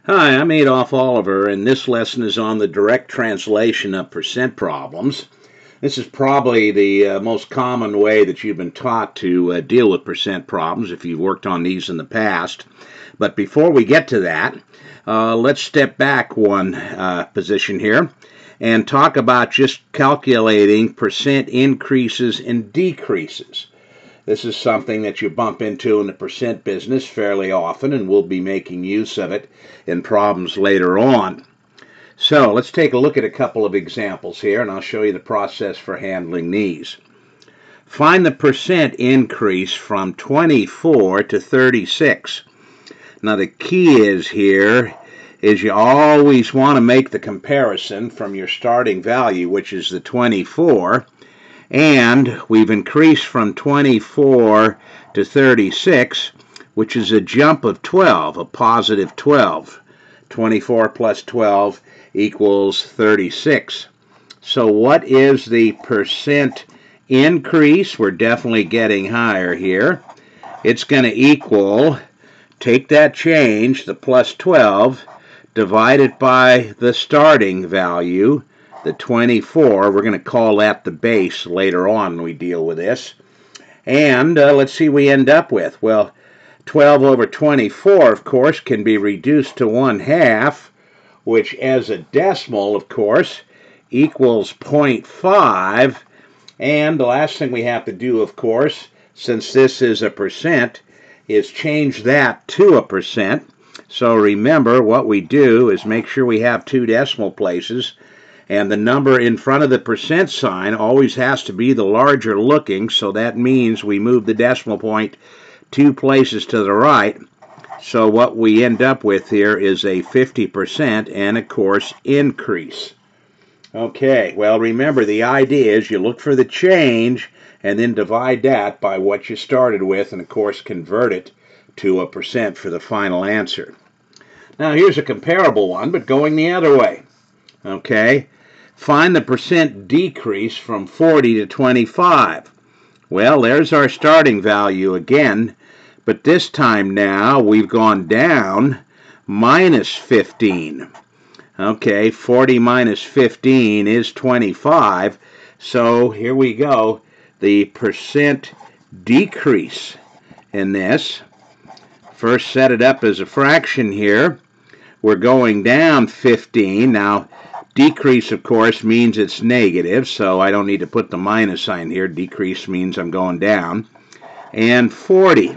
Hi, I'm Adolph Oliver, and this lesson is on the direct translation of percent problems. This is probably the most common way that you've been taught to deal with percent problems if you've worked on these in the past. But before we get to that, let's step back one position here and talk about just calculating percent increases and decreases. This is something that you bump into in the percent business fairly often, and we'll be making use of it in problems later on. So let's take a look at a couple of examples here, and I'll show you the process for handling these. Find the percent increase from 24 to 36. Now the key is here is you always want to make the comparison from your starting value, which is the 24, and we've increased from 24 to 36, which is a jump of 12, a positive 12. 24 plus 12 equals 36. So what is the percent increase? We're definitely getting higher here. It's going to equal, take that change, the plus 12, divide it by the starting value, the 24. We're going to call that the base later on when we deal with this. And let's see what we end up with. Well, 12 over 24, of course, can be reduced to 1/2, which as a decimal, of course, equals 0.5. And the last thing we have to do, of course, since this is a percent, is change that to a percent. So remember, what we do is make sure we have two decimal places, and the number in front of the percent sign always has to be the larger looking, so that means we move the decimal point 2 places to the right. So what we end up with here is a 50% and, of course, increase. Okay, well, remember, the idea is you look for the change and then divide that by what you started with and, of course, convert it to a percent for the final answer. Now, here's a comparable one, but going the other way. Okay, find the percent decrease from 40 to 25. Well, there's our starting value again, but this time now we've gone down minus 15. Okay, 40 minus 15 is 25. So here we go, the percent decrease in this. First set it up as a fraction here. We're going down 15. Now, decrease, of course, means it's negative, so I don't need to put the minus sign here. Decrease means I'm going down. And 40.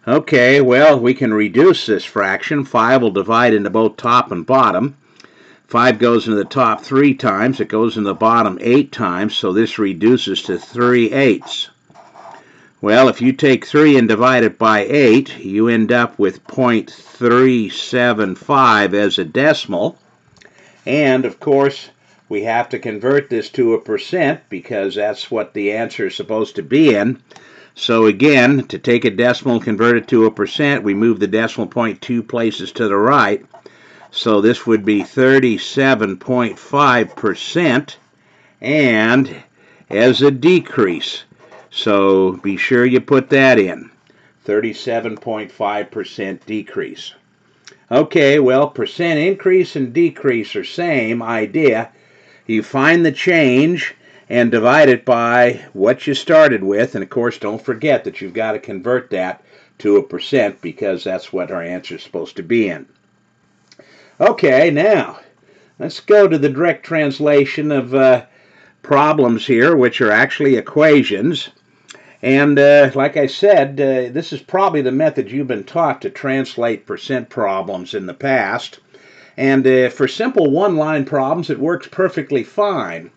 Okay, well, we can reduce this fraction. 5 will divide into both top and bottom. 5 goes into the top 3 times. It goes in the bottom 8 times, so this reduces to 3/8. Well, if you take 3 and divide it by 8, you end up with 0.375 as a decimal. And, of course, we have to convert this to a percent because that's what the answer is supposed to be in. So again, to take a decimal and convert it to a percent, we move the decimal point 2 places to the right. So this would be 37.5% and as a decrease. So be sure you put that in. 37.5% decrease. Okay, well, percent increase and decrease are same idea. You find the change and divide it by what you started with, and of course don't forget that you've got to convert that to a percent because that's what our answer is supposed to be in. Okay, now let's go to the direct translation of problems here, which are actually equations. And like I said, this is probably the method you've been taught to translate percent problems in the past. And for simple one-line problems, it works perfectly fine,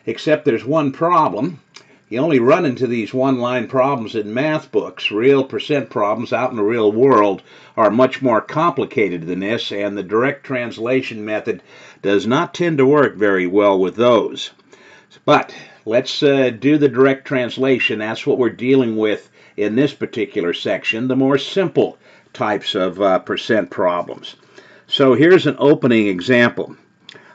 except there's one problem. You only run into these one-line problems in math books. Real percent problems out in the real world are much more complicated than this, and the direct translation method does not tend to work very well with those. But let's do the direct translation. That's what we're dealing with in this particular section, the more simple types of percent problems. So here's an opening example.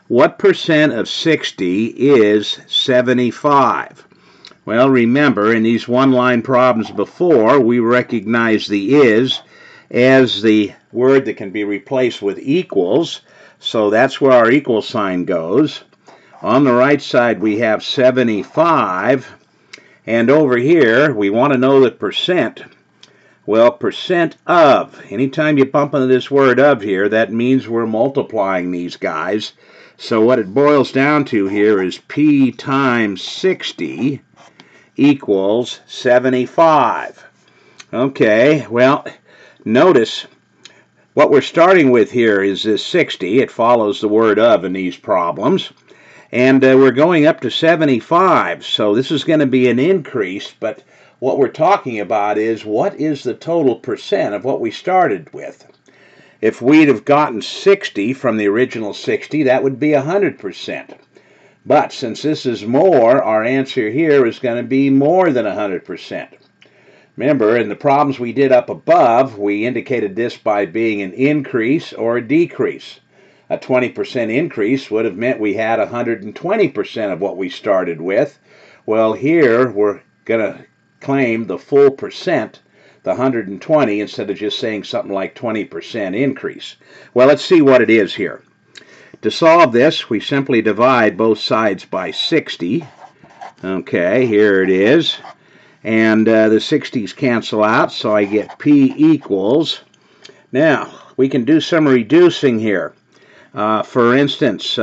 What percent of 60 is 75? Well, remember, in these one-line problems before, we recognize the is as the word that can be replaced with equals. So that's where our equal sign goes. On the right side we have 75. And over here we want to know the percent. Well, percent of. Anytime you bump into this word of here, that means we're multiplying these guys. So what it boils down to here is P times 60 equals 75. Okay, well, notice what we're starting with here is this 60. It follows the word of in these problems. And we're going up to 75. So this is going to be an increase, but what we're talking about is what is the total percent of what we started with. If we'd have gotten 60 from the original 60, that would be 100%. But since this is more, our answer here is going to be more than 100%. Remember, in the problems we did up above, we indicated this by being an increase or a decrease. A 20% increase would have meant we had 120% of what we started with. Well, here we're going to claim the full percent, the 120, instead of just saying something like 20% increase. Well, let's see what it is here. To solve this, we simply divide both sides by 60. Okay, here it is. And the 60s cancel out, so I get P equals. Now, we can do some reducing here. For instance,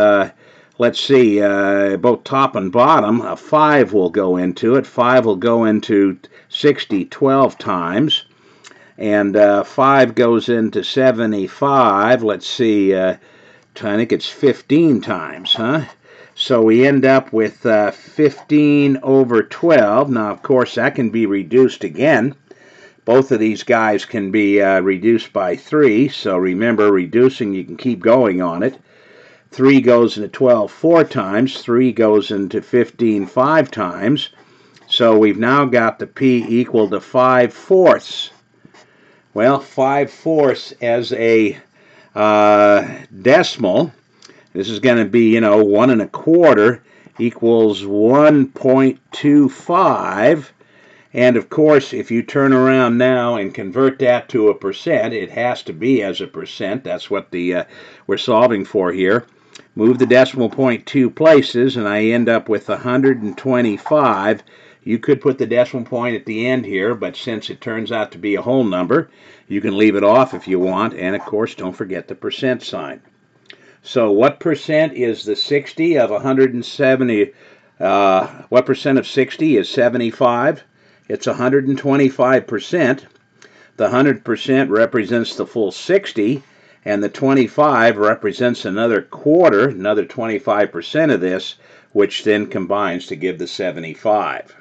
let's see, both top and bottom, a 5 will go into it. 5 will go into 60 12 times. And 5 goes into 75. Let's see, I think it's 15 times, huh? So we end up with 15 over 12. Now, of course, that can be reduced again. Both of these guys can be reduced by 3. So remember, reducing, you can keep going on it. 3 goes into 12 4 times. 3 goes into 15 5 times. So we've now got the P equal to 5/4. Well, 5/4 as a decimal. This is going to be, 1 1/4 equals 1.25. And of course, if you turn around now and convert that to a percent, it has to be as a percent. That's what we're solving for here. Move the decimal point 2 places, and I end up with 125. You could put the decimal point at the end here, but since it turns out to be a whole number, you can leave it off if you want. And of course, don't forget the percent sign. So what percent is the 60 of 170? What percent of 60 is 75? It's 125%. The 100% represents the full 60, and the 25 represents another quarter, another 25% of this, which then combines to give the 75.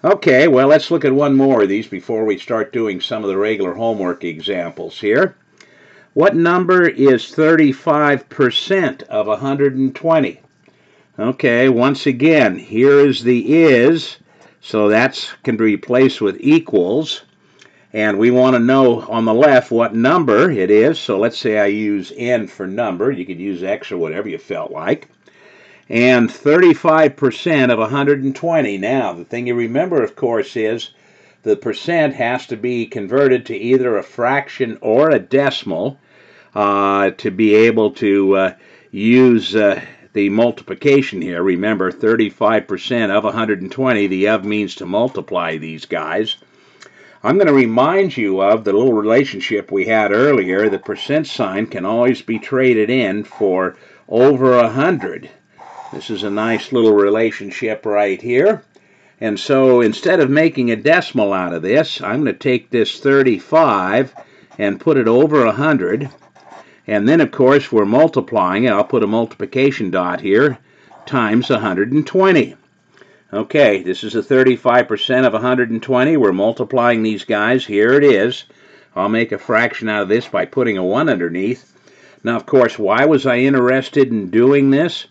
Okay, well, let's look at one more of these before we start doing some of the regular homework examples here. What number is 35% of 120? Okay, once again, here is the is, so that can be replaced with equals. And we want to know on the left what number it is. So let's say I use n for number. You could use x or whatever you felt like. And 35% of 120. Now, the thing you remember, of course, is the percent has to be converted to either a fraction or a decimal to be able to use the multiplication here. Remember, 35% of 120, the of means to multiply these guys. I'm going to remind you of the little relationship we had earlier. The percent sign can always be traded in for over 100. This is a nice little relationship right here. And so instead of making a decimal out of this, I'm going to take this 35 and put it over 100. And then, of course, we're multiplying it. I'll put a multiplication dot here, times 120. Okay, this is the 35% of 120. We're multiplying these guys. Here it is. I'll make a fraction out of this by putting a 1 underneath. Now, of course, why was I interested in doing this?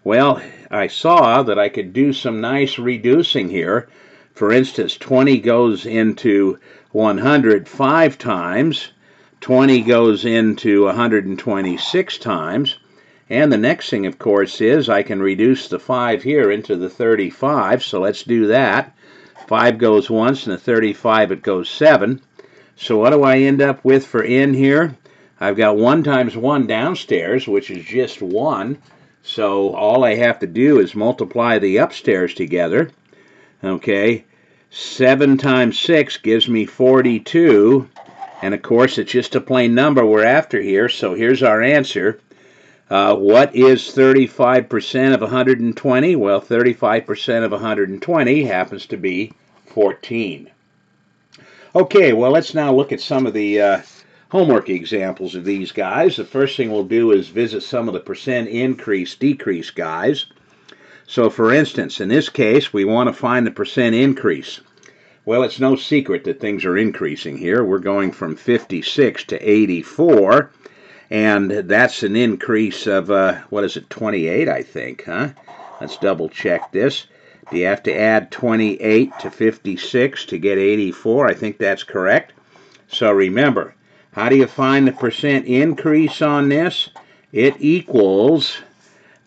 Well, I saw that I could do some nice reducing here. For instance, 20 goes into 100 5 times. 20 goes into 126 times. And the next thing, of course, is I can reduce the 5 here into the 35. So let's do that. 5 goes once, and the 35, it goes 7. So what do I end up with for n here? I've got 1 times 1 downstairs, which is just 1. So all I have to do is multiply the upstairs together. Okay, 7 times 6 gives me 42. And of course, it's just a plain number we're after here. So here's our answer. What is 35% of 120? Well, 35% of 120 happens to be 14. Okay, well, let's now look at some of the homework examples of these guys. The first thing we'll do is visit some of the percent increase, decrease guys. So, for instance, in this case, we want to find the percent increase. Well, it's no secret that things are increasing here. We're going from 56 to 84. And that's an increase of, 28, I think, huh? Let's double check this. Do you have to add 28 to 56 to get 84? I think that's correct. So remember, how do you find the percent increase on this? It equals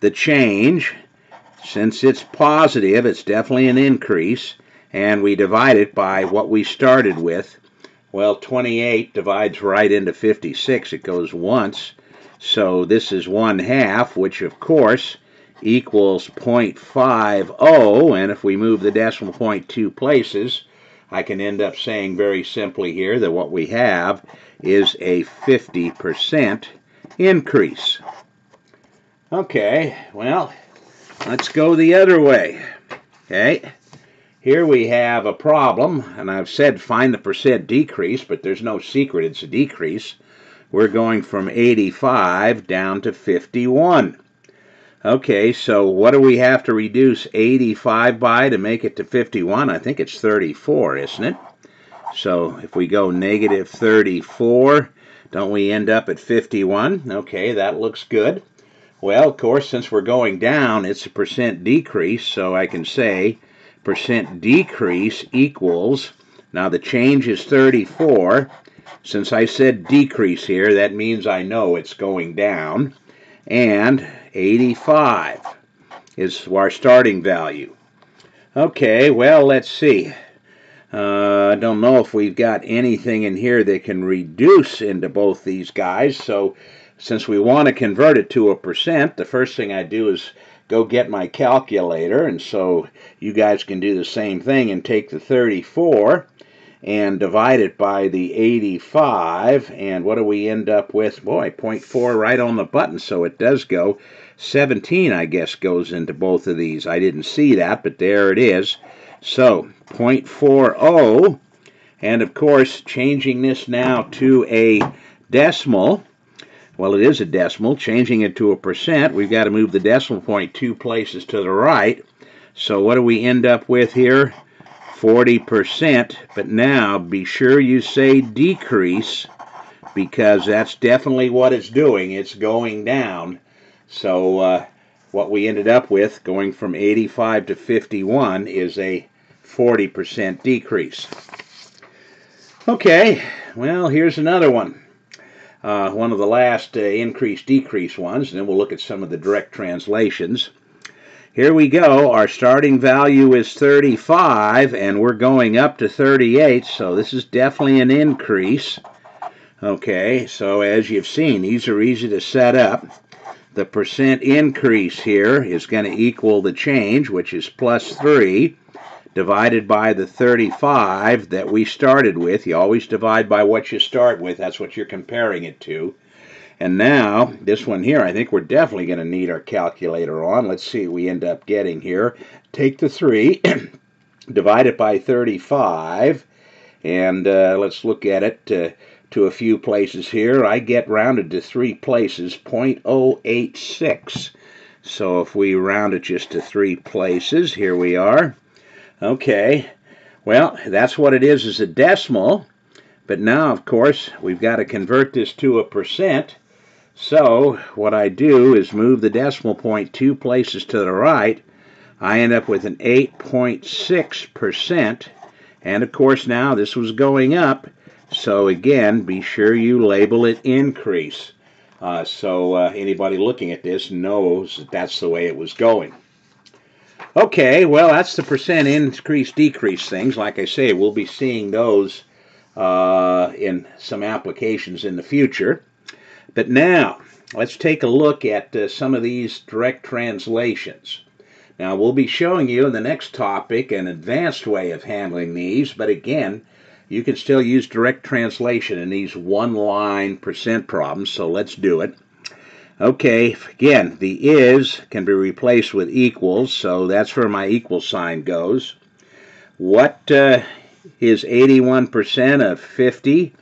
the change. Since it's positive, it's definitely an increase. And we divide it by what we started with. Well, 28 divides right into 56. It goes once. So this is 1/2, which of course equals 0.50. And if we move the decimal point 2 places, I can end up saying very simply here that what we have is a 50% increase. Okay, well, let's go the other way. Okay. Here we have a problem, and I've said find the percent decrease, but there's no secret it's a decrease. We're going from 85 down to 51. Okay, so what do we have to reduce 85 by to make it to 51? I think it's 34, isn't it? So if we go negative 34, don't we end up at 51? Okay, that looks good. Well, of course, since we're going down, it's a percent decrease, so I can say percent decrease equals, now the change is 34. Since I said decrease here, that means I know it's going down. And 85 is our starting value. Okay, well, let's see. I don't know if we've got anything in here that can reduce into both these guys. So since we want to convert it to a percent, the first thing I do is go get my calculator, and so you guys can do the same thing and take the 34 and divide it by the 85, and what do we end up with? Boy, 0.4 right on the button, so it does go. 17, I guess, goes into both of these. I didn't see that, but there it is. So 0.40, and of course, changing this now to a decimal. Well, it is a decimal. Changing it to a percent, we've got to move the decimal point 2 places to the right. So what do we end up with here? 40%. But now, be sure you say decrease, because that's definitely what it's doing. It's going down. So what we ended up with, going from 85 to 51, is a 40% decrease. Okay, well, here's another one. One of the last increase-decrease ones, and then we'll look at some of the direct translations. Here we go. Our starting value is 35, and we're going up to 38, so this is definitely an increase. Okay, so as you've seen, these are easy to set up. The percent increase here is going to equal the change, which is plus 3, divided by the 35 that we started with. You always divide by what you start with. That's what you're comparing it to. And now, this one here, I think we're definitely going to need our calculator on. Let's see what we end up getting here. Take the 3, divide it by 35, and let's look at it to a few places here. I get rounded to 3 places, 0.086. So if we round it just to 3 places, here we are. Okay, well, that's what it is as a decimal, but now, of course, we've got to convert this to a percent. So what I do is move the decimal point 2 places to the right. I end up with an 8.6%, and of course now this was going up, so again, be sure you label it increase. So anybody looking at this knows that that's the way it was going. Okay, well, that's the percent increase-decrease things. Like I say, we'll be seeing those in some applications in the future. But now, let's take a look at some of these direct translations. Now, we'll be showing you in the next topic an advanced way of handling these, but again, you can still use direct translation in these one-line percent problems, so let's do it. Okay, again, the is can be replaced with equals, so that's where my equal sign goes. What is 81% of 50?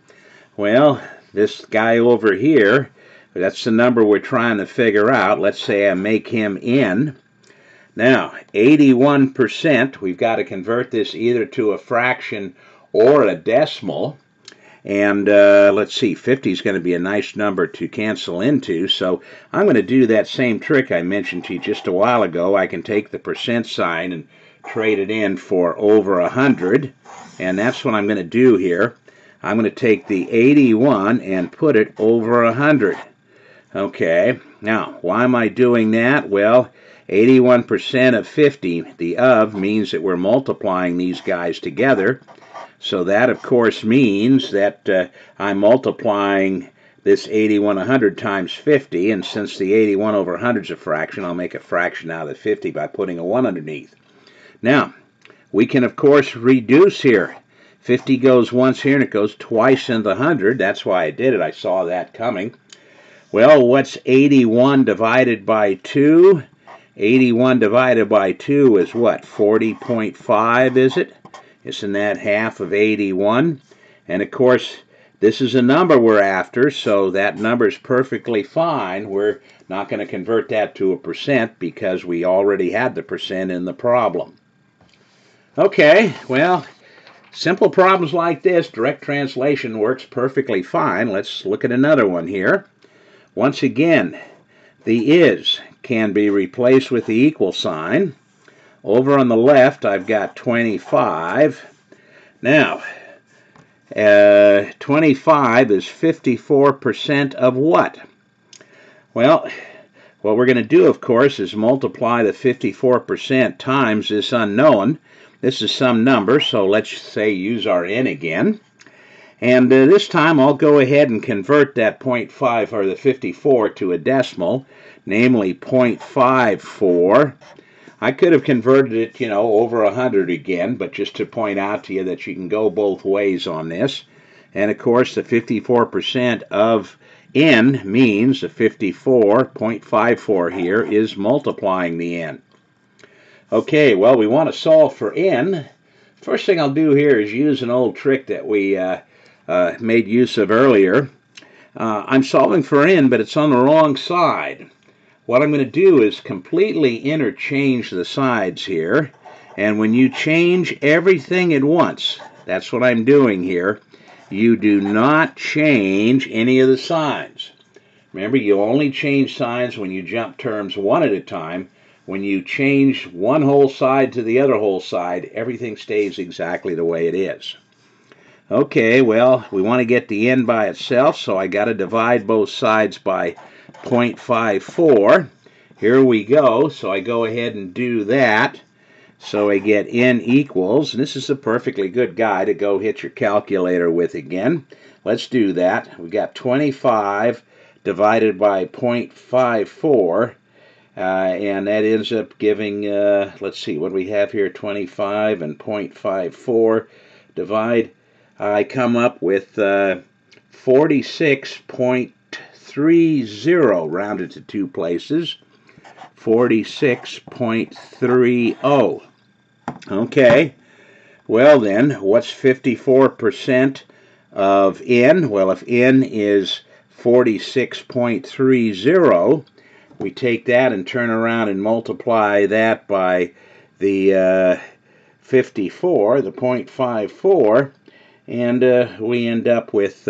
Well, this guy over here, that's the number we're trying to figure out. Let's say I make him n. Now, 81%, we've got to convert this either to a fraction or a decimal. And let's see, 50 is going to be a nice number to cancel into, so I'm going to do that same trick I mentioned to you just a while ago. I can take the percent sign and trade it in for over 100, and that's what I'm going to do here. I'm going to take the 81 and put it over 100. Okay, now, why am I doing that? Well, 81% of 50, the of means that we're multiplying these guys together. So that, of course, means that I'm multiplying this 81 100 times 50, and since the 81 over 100 is a fraction, I'll make a fraction out of the 50 by putting a 1 underneath. Now, we can, of course, reduce here. 50 goes once here, and it goes twice in the 100. That's why I did it. I saw that coming. Well, what's 81 divided by 2? 81 divided by 2 is what? 40.5, is it? Isn't that half of 81? And of course, this is a number we're after, so that number is perfectly fine. We're not going to convert that to a percent because we already had the percent in the problem. Okay, well, simple problems like this, direct translation works perfectly fine. Let's look at another one here. Once again, the is can be replaced with the equal sign. Over on the left, I've got 25. Now, 25 is 54% of what? Well, what we're going to do, of course, is multiply the 54% times this unknown. This is some number, so let's say use our n again. And this time I'll go ahead and convert that 0.5 or the 54 to a decimal, namely 0.54. I could have converted it, over 100 again, but just to point out to you that you can go both ways on this. And of course, the 54% of n means the 54.54 here is multiplying the n. Okay, well, we want to solve for n. First thing I'll do here is use an old trick that we made use of earlier. I'm solving for n, but it's on the wrong side. What I'm going to do is completely interchange the sides here, and when you change everything at once, that's what I'm doing here, you do not change any of the signs. Remember, you only change signs when you jump terms one at a time. When you change one whole side to the other whole side, everything stays exactly the way it is. Okay, well, we want to get the n by itself, so I got to divide both sides by 0.54. Here we go, so I go ahead and do that. So I get n equals, and this is a perfectly good guy to go hit your calculator with again. Let's do that. We got 25 divided by 0.54, and that ends up giving, let's see, what do we have here? 25 and 0.54 divide. I come up with 46.30, rounded to two places, 46.30. Okay, well then, what's 54% of n? Well, if n is 46.30, we take that and turn around and multiply that by the 54, the 0.54, and we end up with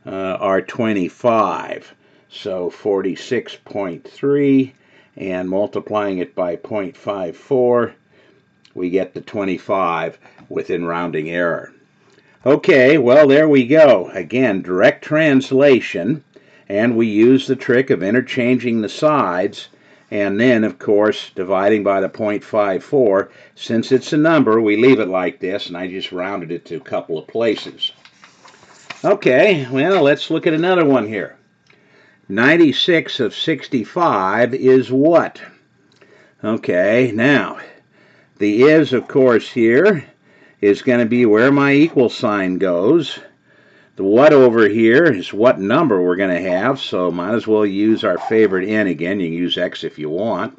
our 25. So 46.3, and multiplying it by 0.54, we get the 25 within rounding error. Okay, well, there we go. Again, direct translation, and we use the trick of interchanging the sides, And then, of course, dividing by the 0.54. Since it's a number, we leave it like this, and I just rounded it to a couple of places. Okay, well, let's look at another one here. 96 of 65 is what? Okay, now, the is, of course, here is going to be where my equal sign goes. The what over here is what number we're going to have, so might as well use our favorite n again. You can use x if you want.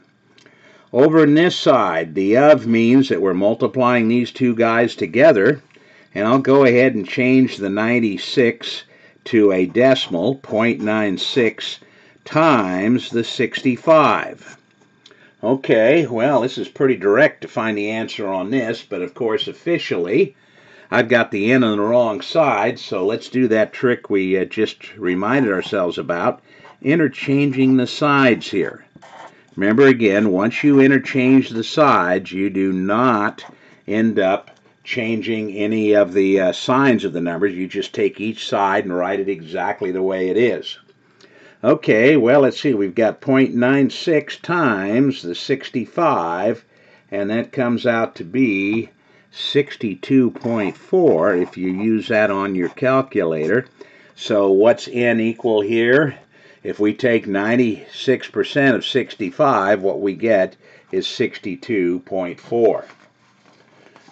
Over on this side, the of means that we're multiplying these two guys together, and I'll go ahead and change the 96 to a decimal, 0.96 times the 65. Okay, well, this is pretty direct to find the answer on this, but of course officially I've got the n on the wrong side, so let's do that trick we just reminded ourselves about, interchanging the sides here. Remember again, once you interchange the sides, you do not end up changing any of the signs of the numbers. You just take each side and write it exactly the way it is. Okay, well, let's see. We've got 0.96 times the 65, and that comes out to be 62.4 if you use that on your calculator. So what's n equal here? If we take 96% of 65, what we get is 62.4.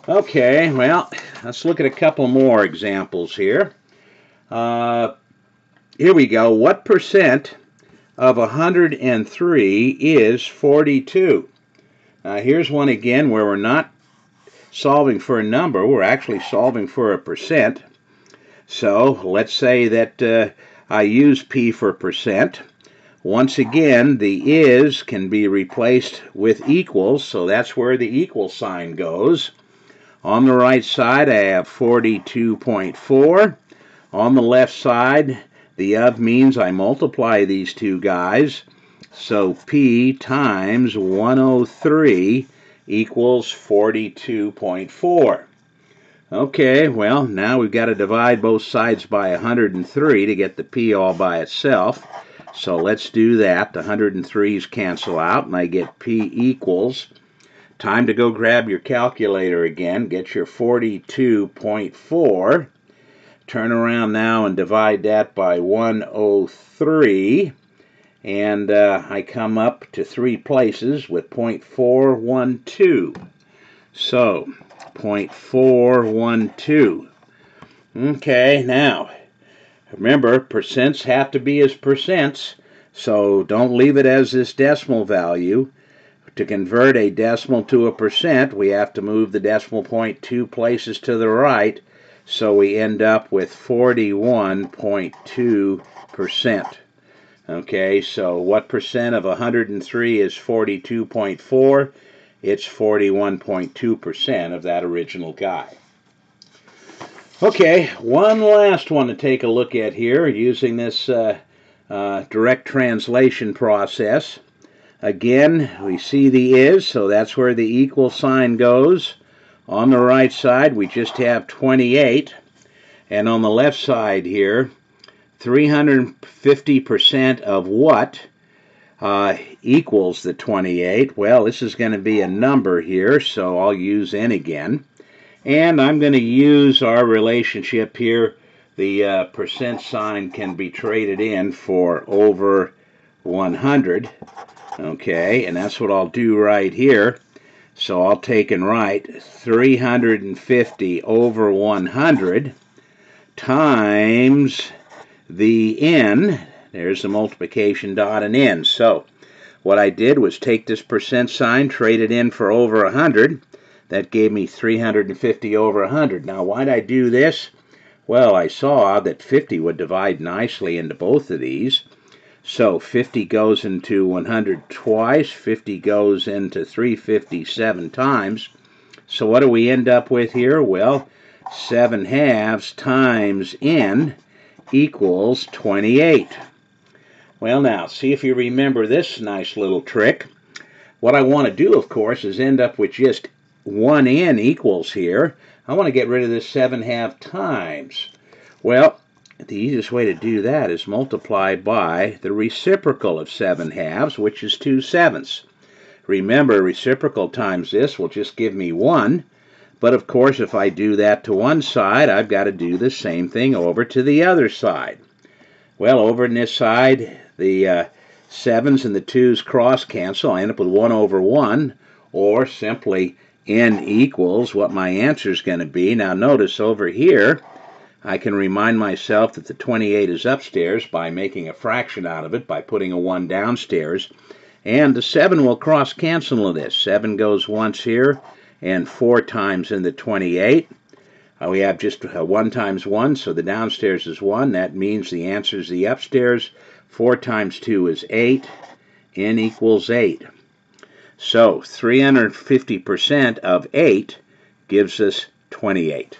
Okay, well, let's look at a couple more examples here. Here we go. What percent of 103 is 42? Here's one again where we're not solving for a number, we're actually solving for a percent. So let's say that I use p for percent. Once again, the is can be replaced with equals, so that's where the equal sign goes. On the right side, I have 42.4. On the left side, the of means I multiply these two guys. So p times 103 equals 42.4. Okay, well, now we've got to divide both sides by 103 to get the p all by itself. So let's do that. The 103's cancel out, and I get p equals. Time to go grab your calculator again. Get your 42.4. Turn around now and divide that by 103. And I come up to 3 places with 0.412. So, 0.412. Okay, now, remember, percents have to be as percents, so don't leave it as this decimal value. To convert a decimal to a percent, we have to move the decimal point 2 places to the right, so we end up with 41.2%. Okay, so what percent of 103 is 42.4? It's 41.2% of that original guy. Okay, one last one to take a look at here using this direct translation process. Again, we see the is, so that's where the equal sign goes. On the right side, we just have 28. And on the left side here, 350% of what equals the 28? Well, this is going to be a number here, so I'll use n again. And I'm going to use our relationship here. The percent sign can be traded in for over 100. Okay, and that's what I'll do right here. So I'll take and write 350 over 100 times the n. There's the multiplication dot and n. So what I did was take this percent sign, trade it in for over 100. That gave me 350 over 100. Now, why'd I do this? Well, I saw that 50 would divide nicely into both of these. So 50 goes into 100 twice. 50 goes into 357 times. So what do we end up with here? Well, 7/2 times n equals 28. Well, now, see if you remember this nice little trick. What I want to do, of course, is end up with just 1n equals here. I want to get rid of this 7/2 times. Well, The easiest way to do that is multiply by the reciprocal of 7/2, which is 2/7. Remember, reciprocal times this will just give me 1. But of course, if I do that to one side, I've got to do the same thing over to the other side. Well, over on this side, the 7s and the 2's cross cancel. I end up with 1 over 1, or simply n equals what my answer is going to be. Now notice over here, I can remind myself that the 28 is upstairs by making a fraction out of it, by putting a 1 downstairs. And the 7 will cross cancel this. 7 goes once here, and 4 times in the 28. We have just 1 times 1, so the downstairs is 1. That means the answer is the upstairs. 4 times 2 is 8. N equals 8. So 350% of 8 gives us 28.